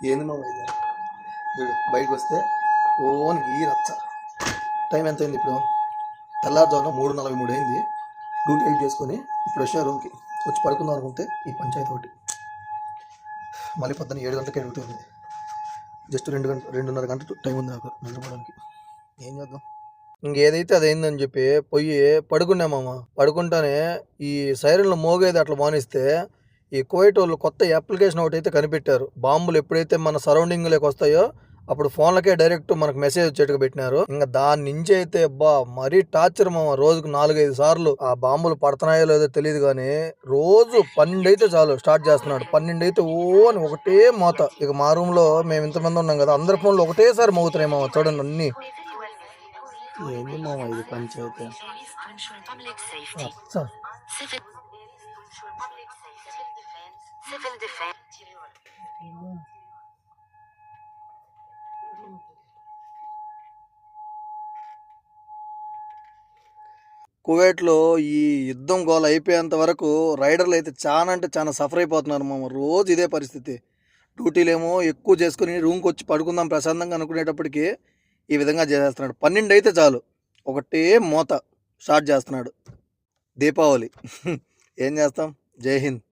ఏంది మా ఇది చూడు బయటకు వస్తే ఓన్ ఈ రచ్చ. టైం ఎంత అయింది ఇప్పుడు? తెల్లారుజామున 3:43 అయింది. డ్యూటీ అయిట్ చేసుకొని ఇప్పుడు వచ్చా రూమ్కి. వచ్చి పడుకుందాం అనుకుంటే ఈ పంచాయతీ ఒకటి. మళ్ళీ పొద్దున్న 7 గంటలకే డ్యూటీ ఉంది. జస్ట్ 2.5 గంటలు టైం ఉంది నాకు నిద్రపోవడానికి. ఏం చేద్దాం? ఇంకేదైతే అదైందని చెప్పి పోయి పడుకున్నామమ్మ. పడుకుంటానే ఈ సైరన్లు మోగేది అట్లా మానిస్తే ఈ కువైట్ వాళ్ళు కొత్త అప్లికేషన్ ఒకటి అయితే కనిపెట్టారు. బాంబులు ఎప్పుడైతే మన సరౌండింగ్లోకి వస్తాయో అప్పుడు ఫోన్లకే డైరెక్ట్ మనకు మెసేజ్ వచ్చేట్టుగా పెట్టినారు. ఇంకా దాని నుంచి అయితే మరీ టార్చర్ మామ. రోజుకు 4-5 సార్లు ఆ బాంబులు పడుతున్నాయో లేదో తెలియదు కానీ రోజు 12 అయితే చాలు స్టార్ట్ చేస్తున్నాడు. 12 అయితే అని ఒకటే మోత. ఇక మా రూమ్ లో మేము ఇంతమంది ఉన్నాం కదా, అందరి ఫోన్లు ఒకటేసారి మోగుతున్నాయి మామ. చూడండి అన్ని. ఏంది మామ ఇది పంచాయతీ? కువైట్లో ఈ యుద్ధం గోల అయిపోయేంత వరకు రైడర్లు అయితే చాలా అంటే చాలా సఫర్ అయిపోతున్నారు మామ. రోజు ఇదే పరిస్థితి. డ్యూటీలేమో ఎక్కువ చేసుకుని రూమ్కి వచ్చి పడుకుందాం ప్రశాంతంగా అనుకునేటప్పటికి ఈ విధంగా చేసేస్తున్నాడు. 12 అయితే చాలు ఒకటే మోత స్టార్ట్ చేస్తున్నాడు. దీపావళి ఏం చేస్తాం? జై హింద్.